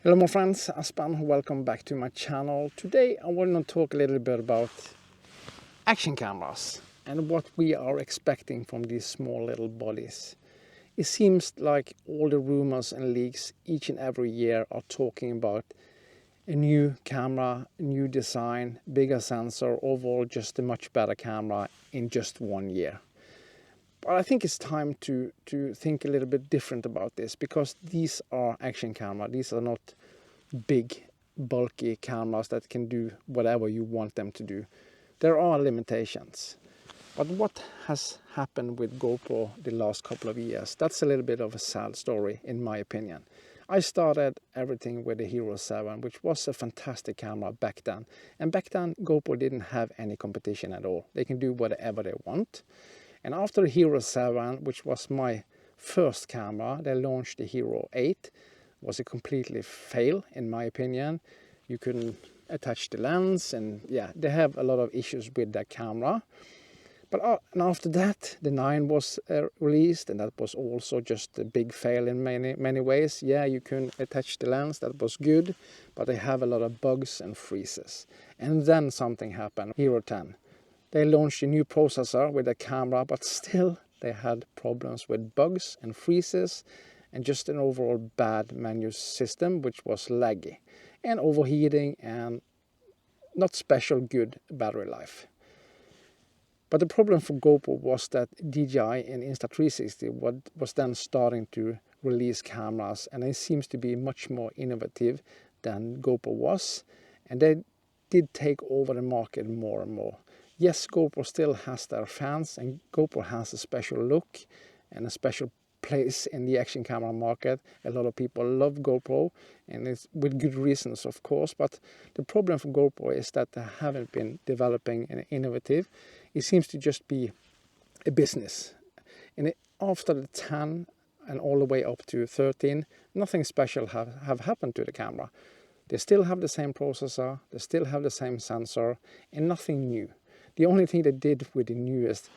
Hello my friends, Aspan, welcome back to my channel. Today I want to talk a little bit about action cameras and what we are expecting from these small little bodies. It seems like all the rumors and leaks each and every year are talking about a new camera, a new design, bigger sensor, overall just a much better camera in just 1 year. But I think it's time to think a little bit different about this, because these are action cameras. These are not big, bulky cameras that can do whatever you want them to do. There are limitations. But what has happened with GoPro the last couple of years, that's a little bit of a sad story in my opinion. I started everything with the Hero 7, which was a fantastic camera back then. And back then GoPro didn't have any competition at all. They can do whatever they want. And after the Hero 7, which was my first camera, they launched the Hero 8. It was a completely fail, in my opinion. You couldn't attach the lens, and yeah, they have a lot of issues with that camera. But and after that, the 9 was released, and that was also just a big fail in many ways. Yeah, you couldn't attach the lens, that was good, but they have a lot of bugs and freezes. And then something happened, Hero 10. They launched a new processor with a camera, but still they had problems with bugs and freezes and just an overall bad menu system, which was laggy and overheating and not special good battery life. But the problem for GoPro was that DJI and Insta360 was then starting to release cameras, and it seems to be much more innovative than GoPro was, and they did take over the market more and more. Yes, GoPro still has their fans, and GoPro has a special look and a special place in the action camera market. A lot of people love GoPro, and it's with good reasons, of course. But the problem for GoPro is that they haven't been developing an innovative. It seems to just be a business. And after the 10 and all the way up to 13, nothing special have happened to the camera. They still have the same processor, they still have the same sensor, and nothing new. The only thing they did with the newest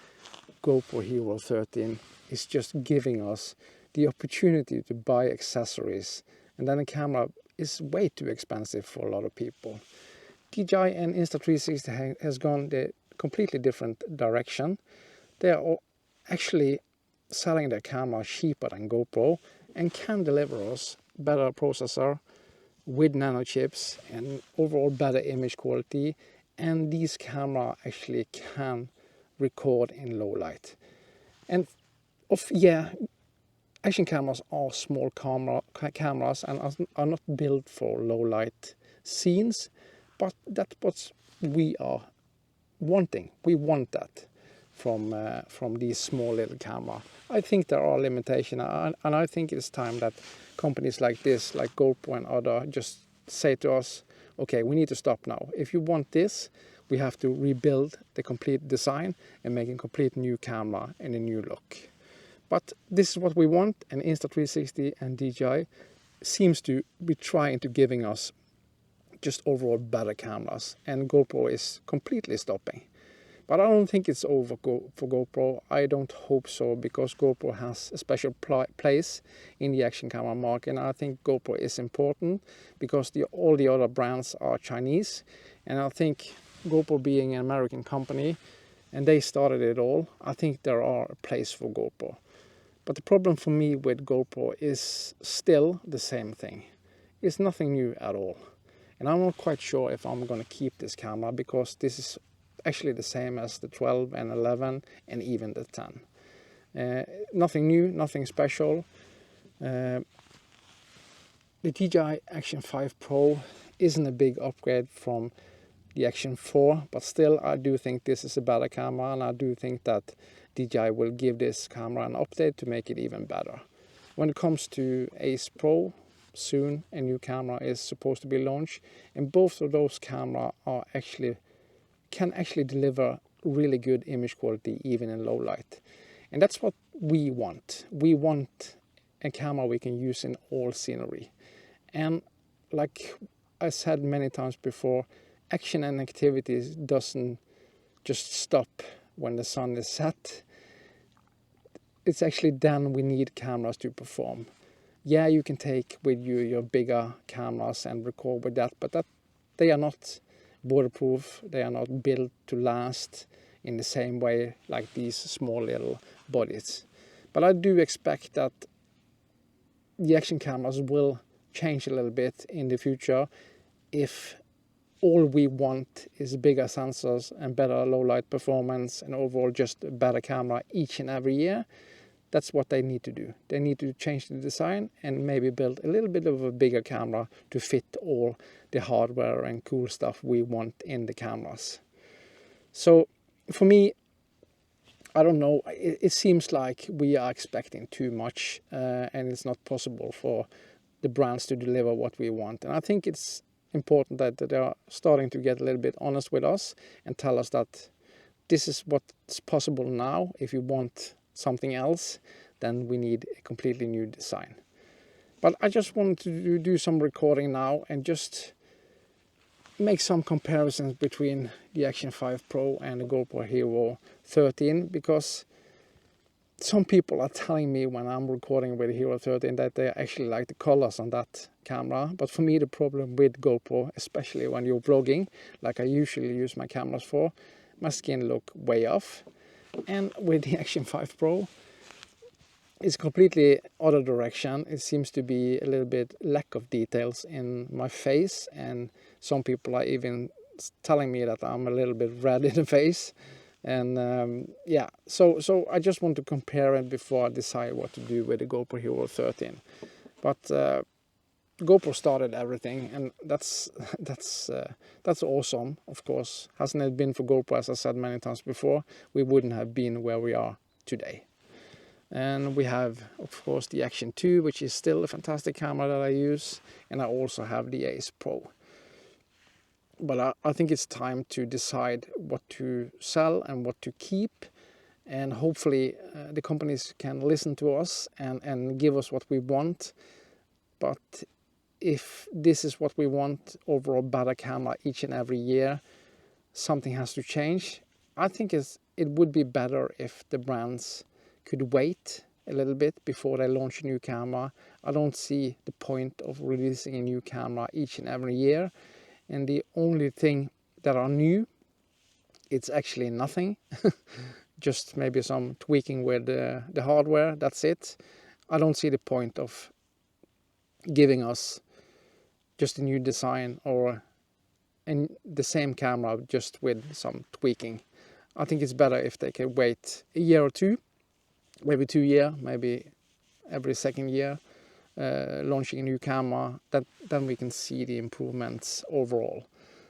GoPro Hero 13 is just giving us the opportunity to buy accessories, and then the camera is way too expensive for a lot of people. DJI and Insta360 has gone the completely different direction. They are actually selling their camera cheaper than GoPro and can deliver us better processor with nano chips and overall better image quality, and these cameras actually can record in low light. And action cameras are small cameras and are not built for low light scenes, but that's what we are wanting. We want that from these small little camera. I think there are limitations, and I think it's time that companies like this, like GoPro and other, just say to us, okay, we need to stop now. If you want this, we have to rebuild the complete design and make a complete new camera and a new look. But this is what we want, and Insta360 and DJI seems to be trying to giving us just overall better cameras, and GoPro is completely stopping. But I don't think it's over for GoPro. I don't hope so, because GoPro has a special place in the action camera market. And I think GoPro is important because all the other brands are Chinese. And I think GoPro being an American company, and they started it all, I think there are a place for GoPro. But the problem for me with GoPro is still the same thing. It's nothing new at all. And I'm not quite sure if I'm going to keep this camera, because this is actually the same as the 12 and 11 and even the 10. Nothing new, nothing special. The DJI Action 5 Pro isn't a big upgrade from the Action 4, but still I do think this is a better camera, and I do think that DJI will give this camera an update to make it even better. When it comes to Ace Pro, soon a new camera is supposed to be launched, and both of those cameras can actually deliver really good image quality even in low light. And that's what we want. We want a camera we can use in all scenery. And like I said many times before, action and activities doesn't just stop when the sun is set. It's actually then we need cameras to perform. Yeah, you can take with you your bigger cameras and record with that, but they are not waterproof. They are not built to last in the same way like these small little bodies. But I do expect that the action cameras will change a little bit in the future if all we want is bigger sensors and better low light performance and overall just a better camera each and every year. That's what they need to do. They need to change the design and maybe build a little bit of a bigger camera to fit all the hardware and cool stuff we want in the cameras. So for me, I don't know, it seems like we are expecting too much and it's not possible for the brands to deliver what we want. And I think it's important that they are starting to get a little bit honest with us and tell us that this is what's possible now. If you want something else, then we need a completely new design. But I just wanted to do some recording now and just make some comparisons between the Action 5 Pro and the GoPro Hero 13, because some people are telling me when I'm recording with the Hero 13 that they actually like the colors on that camera. But for me, the problem with GoPro, especially when you're vlogging, like I usually use my cameras for, my skin look way off. And with the Action 5 Pro, it's completely other direction. It seems to be a little bit lack of details in my face, and some people are even telling me that I'm a little bit red in the face. And yeah, so I just want to compare it before I decide what to do with the GoPro Hero 13. But GoPro started everything, and that's awesome. Of course, hasn't it been for GoPro, as I said many times before, we wouldn't have been where we are today. And we have, of course, the Action 2, which is still a fantastic camera that I use, and I also have the Ace Pro. But I think it's time to decide what to sell and what to keep, and hopefully the companies can listen to us and give us what we want. But if this is what we want, overall better camera each and every year, something has to change. I think it would be better if the brands could wait a little bit before they launch a new camera. I don't see the point of releasing a new camera each and every year. And the only thing that are new, it's actually nothing. Just maybe some tweaking with the hardware, that's it. I don't see the point of giving us just a new design or the same camera just with some tweaking. I think it's better if they can wait a year or two, maybe 2 years, maybe every second year, launching a new camera. Then we can see the improvements overall.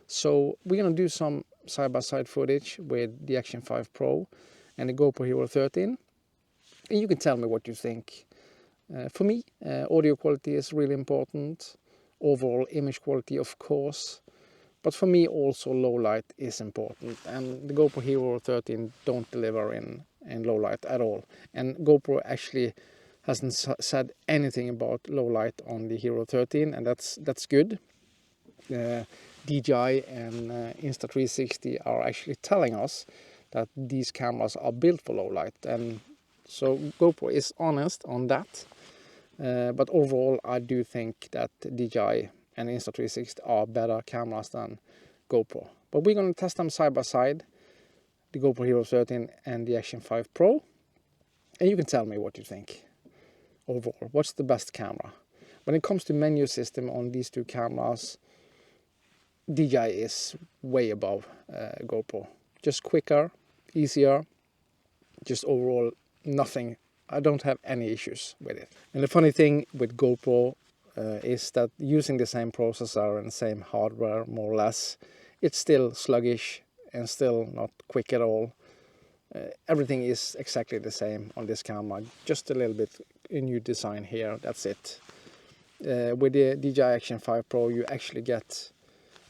So we're gonna do some side-by-side footage with the Action 5 Pro and the GoPro Hero 13, and you can tell me what you think. For me, audio quality is really important, overall image quality of course, but for me also low light is important, and the GoPro Hero 13 don't deliver in low light at all. And GoPro actually hasn't said anything about low light on the Hero 13, and that's good. DJI and Insta360 are actually telling us that these cameras are built for low light, and so GoPro is honest on that. But overall, I do think that DJI and Insta360 are better cameras than GoPro. But we're going to test them side by side, the GoPro Hero 13 and the Action 5 Pro, and you can tell me what you think. Overall, what's the best camera? When it comes to menu system on these two cameras, DJI is way above GoPro. Just quicker, easier, just overall nothing. I don't have any issues with it. And the funny thing with GoPro is that using the same processor and same hardware, more or less, it's still sluggish and still not quick at all. Everything is exactly the same on this camera, just a little bit a new design here, that's it. With the DJI Action 5 Pro you actually get,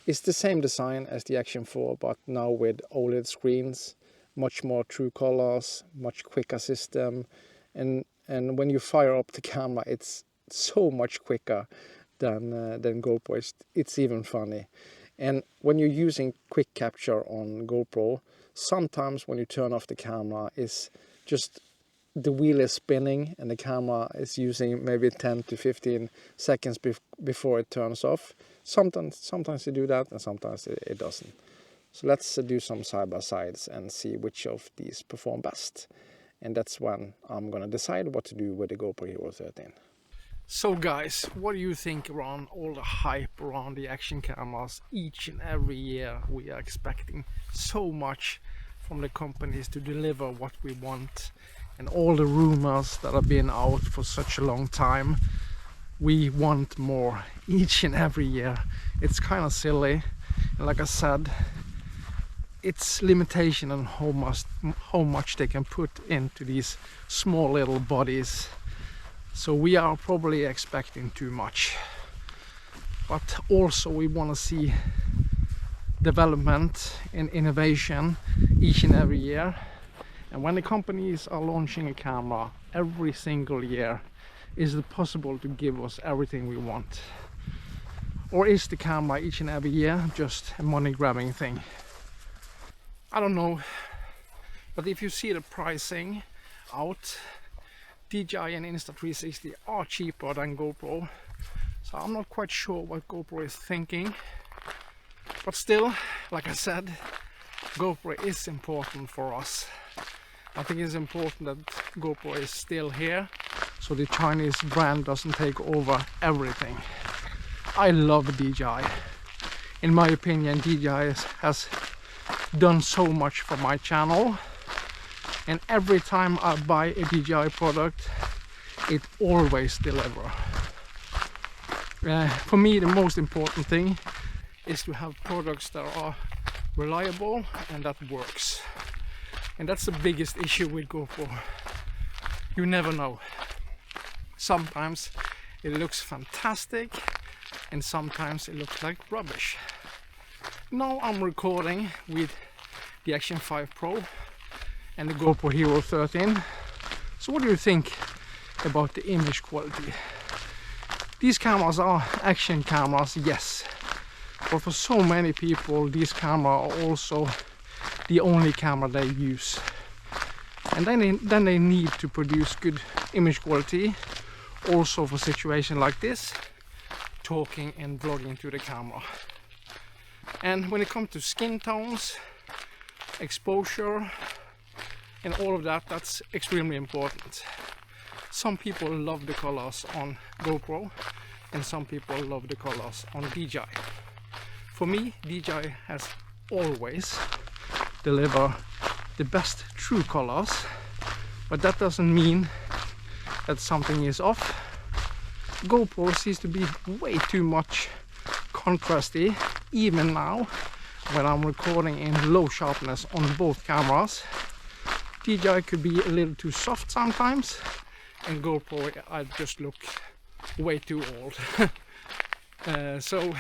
it's the same design as the Action 4, but now with OLED screens, much more true colors, much quicker system, and when you fire up the camera it's so much quicker than GoPro. It's even funny. And when you're using quick capture on GoPro, sometimes when you turn off the camera, it's just the wheel is spinning and the camera is using maybe 10 to 15 seconds before it turns off. Sometimes you do that and sometimes it doesn't. So let's do some side-by-sides and see which of these perform best. And that's when I'm gonna decide what to do with the GoPro Hero 13. So guys, what do you think around all the hype around the action cameras? Each and every year we are expecting so much from the companies to deliver what we want, and all the rumors that have been out for such a long time. We want more each and every year. It's kind of silly, and like I said, it's limitation on how much they can put into these small little bodies. So we are probably expecting too much, but also we want to see development and innovation each and every year. And when the companies are launching a camera every single year, is it possible to give us everything we want? Or is the camera each and every year just a money grabbing thing? I don't know, but if you see the pricing out, DJI and Insta360 are cheaper than GoPro, so I'm not quite sure what GoPro is thinking. But still, like I said, GoPro is important for us. I think it's important that GoPro is still here, so the Chinese brand doesn't take over everything. I love DJI. In my opinion, DJI has done so much for my channel, and every time I buy a DJI product, it always delivers. For me, the most important thing is to have products that are reliable and that works. And that's the biggest issue with GoPro. You never know. Sometimes it looks fantastic and sometimes it looks like rubbish. Now I'm recording with the Action 5 Pro and the GoPro Hero 13. So what do you think about the image quality? These cameras are action cameras, yes, but for so many people these cameras are also the only camera they use. And then they need to produce good image quality also for situations like this, talking and vlogging to the camera. And when it comes to skin tones, exposure and all of that, that's extremely important. Some people love the colors on GoPro and some people love the colors on DJI. For me, DJI has always delivered the best true colors, but that doesn't mean that something is off. GoPro seems to be way too much contrasty, even now when I'm recording in low sharpness on both cameras. DJI could be a little too soft sometimes, and GoPro I just look way too old. So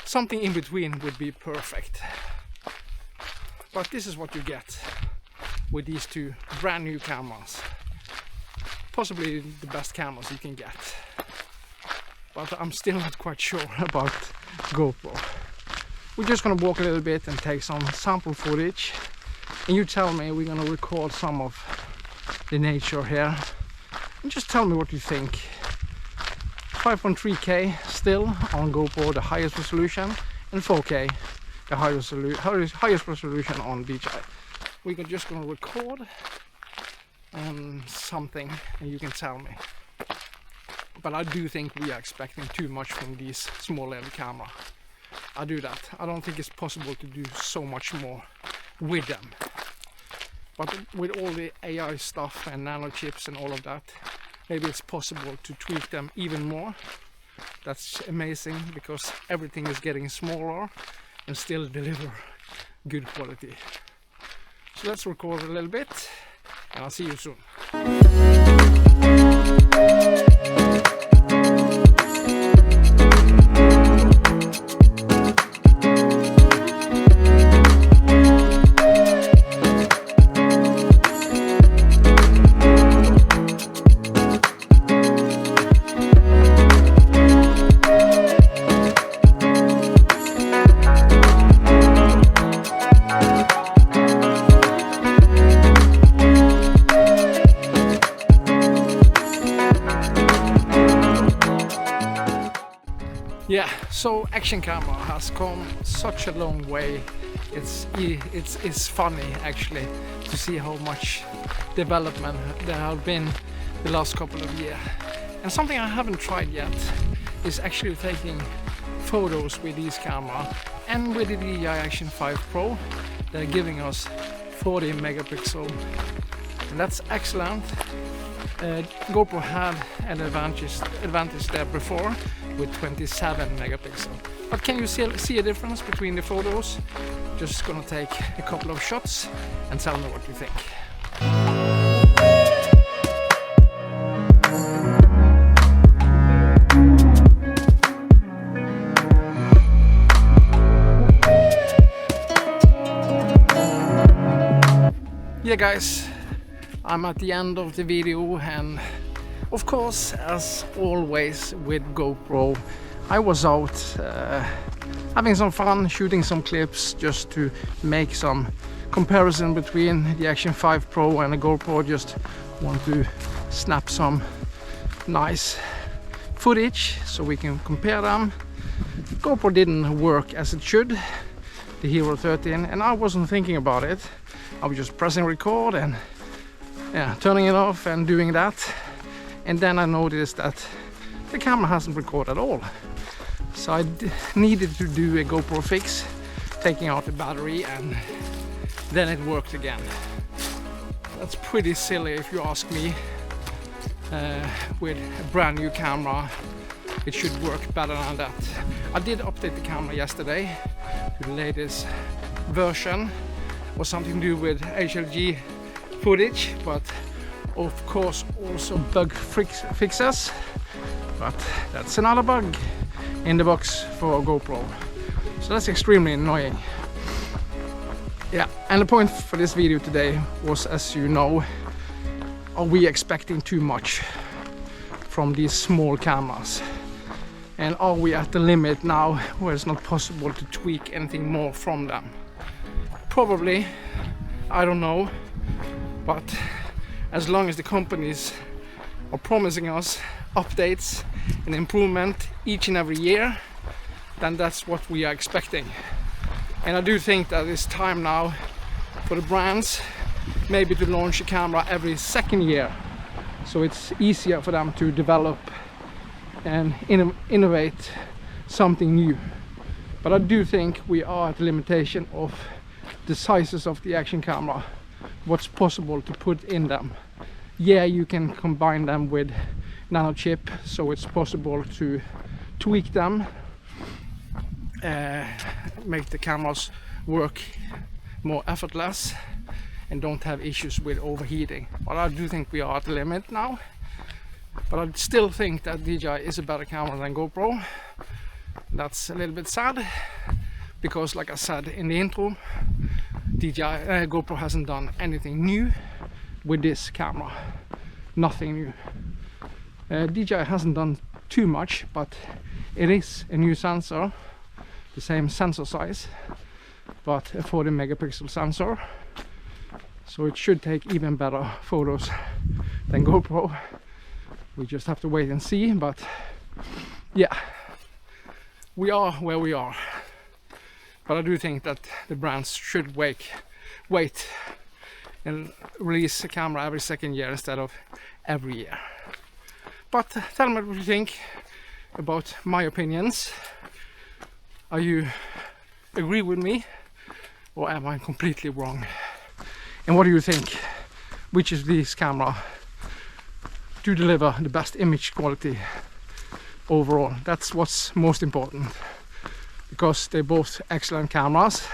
something in between would be perfect. But this is what you get with these two brand new cameras. Possibly the best cameras you can get. But I'm still not quite sure about GoPro. We're just gonna walk a little bit and take some sample footage. And you tell me, we're gonna record some of the nature here. And just tell me what you think. 5.3K still on GoPro, the highest resolution, and 4K, the highest resolution on DJI. We're just gonna record something and you can tell me. But I do think we are expecting too much from these small little camera. I do that. I don't think it's possible to do so much more with them. But with all the AI stuff and nano chips and all of that, maybe it's possible to tweak them even more. That's amazing, because everything is getting smaller and still deliver good quality. So let's record a little bit and I'll see you soon. Yeah, so action camera has come such a long way. It's funny actually to see how much development there have been the last couple of years. And something I haven't tried yet is actually taking photos with this camera, and with the DJI Action 5 Pro they're giving us 40 megapixel, and that's excellent. GoPro had an advantage there before with 27 megapixel. But can you see a difference between the photos? Just gonna take a couple of shots and tell me what you think. Yeah guys, I'm at the end of the video, and of course, as always with GoPro, I was out having some fun, shooting some clips just to make some comparison between the Action 5 Pro and the GoPro. Just want to snap some nice footage so we can compare them. GoPro didn't work as it should, the Hero 13, and I wasn't thinking about it. I was just pressing record and turning it off and doing that, and then I noticed that the camera hasn't recorded at all. So I needed to do a GoPro fix, taking out the battery, and then it worked again. That's pretty silly if you ask me. With a brand new camera it should work better than that. I did update the camera yesterday to the latest version, or something to do with HLG footage, but of course also bug fixes. But that's another bug in the box for GoPro, so that's extremely annoying. Yeah, and the point for this video today was, as you know, are we expecting too much from these small cameras? And are we at the limit now where it's not possible to tweak anything more from them? Probably, I don't know, but as long as the companies are promising us updates and improvement each and every year, then that's what we are expecting. And I do think that it's time now for the brands maybe to launch a camera every second year, so it's easier for them to develop and innovate something new. But I do think we are at the limitation of the sizes of the action camera, what's possible to put in them. Yeah, you can combine them with nano chip, so it's possible to tweak them, make the cameras work more effortless and don't have issues with overheating. But I do think we are at the limit now. But I still think that DJI is a better camera than GoPro. That's a little bit sad, because like I said in the intro, GoPro hasn't done anything new with this camera. Nothing new. DJI hasn't done too much, but it is a new sensor, the same sensor size, but a 40 megapixel sensor, so it should take even better photos than GoPro. We just have to wait and see, but yeah, we are where we are. But I do think that the brands should wait and release a camera every second year instead of every year. But tell me what you think about my opinions. Are you agree with me, or am I completely wrong? And what do you think? Which of these cameras to deliver the best image quality overall? That's what's most important, because they're both excellent cameras.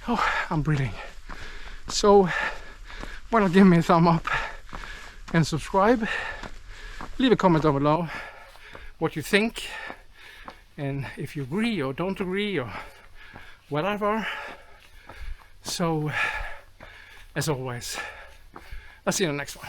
Oh, I'm breathing. So why not give me a thumb up and subscribe? Leave a comment down below what you think, and if you agree or don't agree or whatever. So as always, I'll see you in the next one.